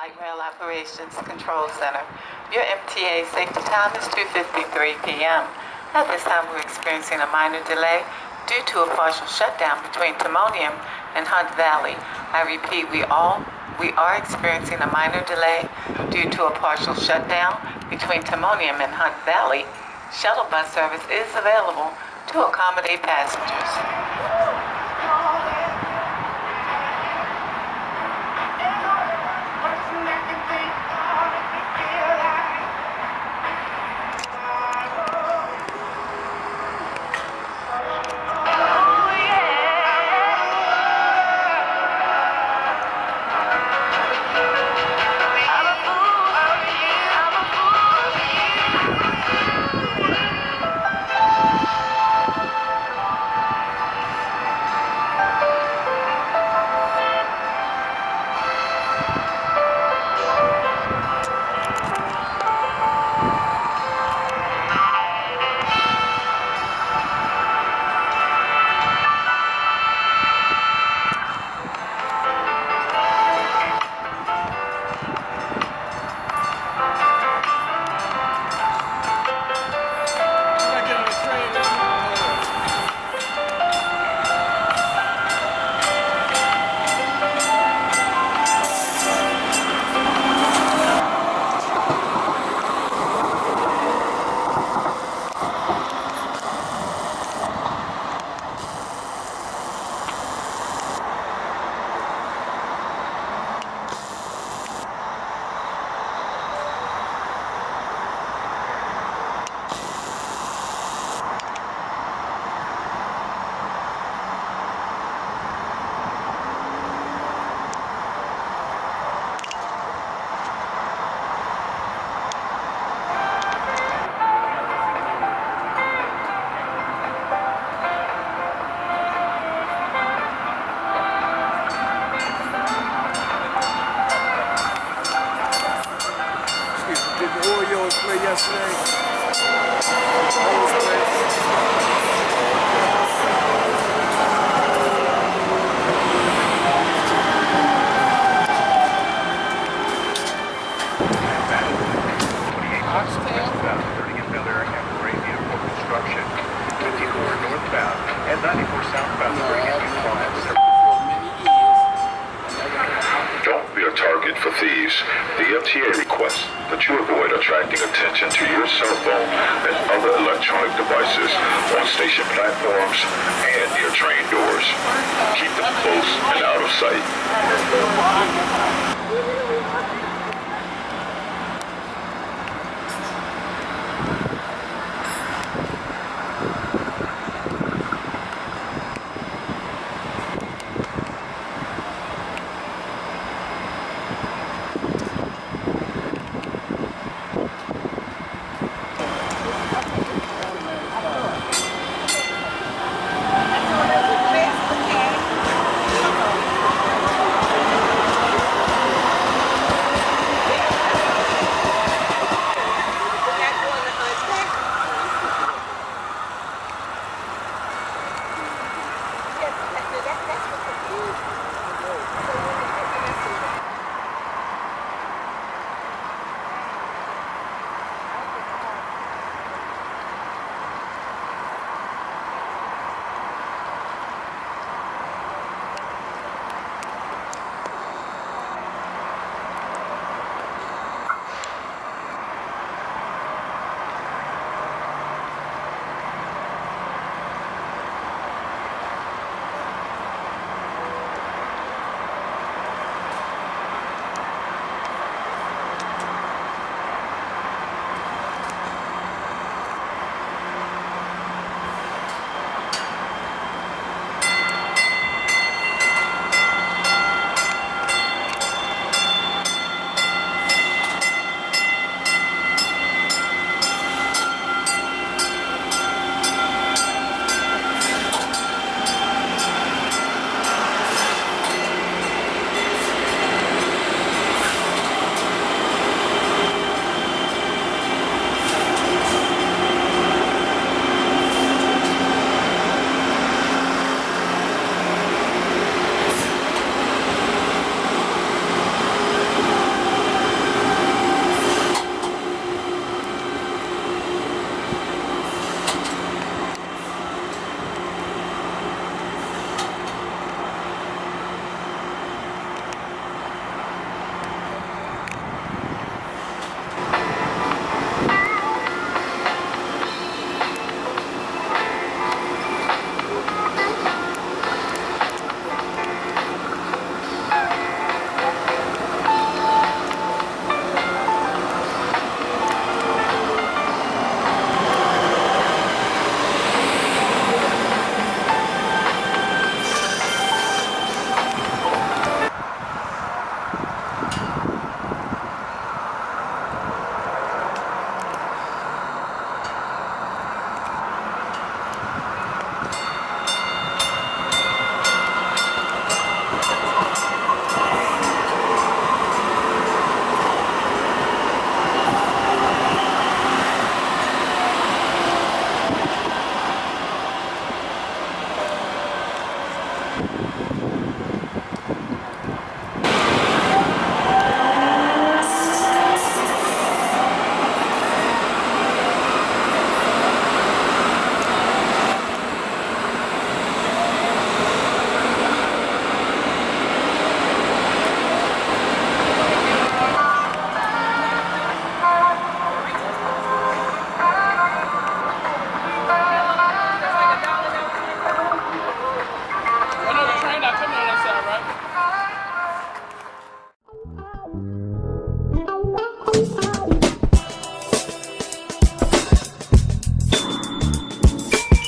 Light Rail Operations Control Center. Your MTA safety time is 2:53 p.m. At this time, we're experiencing a minor delay due to a partial shutdown between Timonium and Hunt Valley. I repeat, we are experiencing a minor delay due to a partial shutdown between Timonium and Hunt Valley. Shuttle bus service is available to accommodate passengers. Don't be a target for thieves. The MTA requests that you avoid attracting attention to your cell phone and other electronic devices on station platforms and near train doors. Keep them close and out of sight.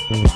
Mm.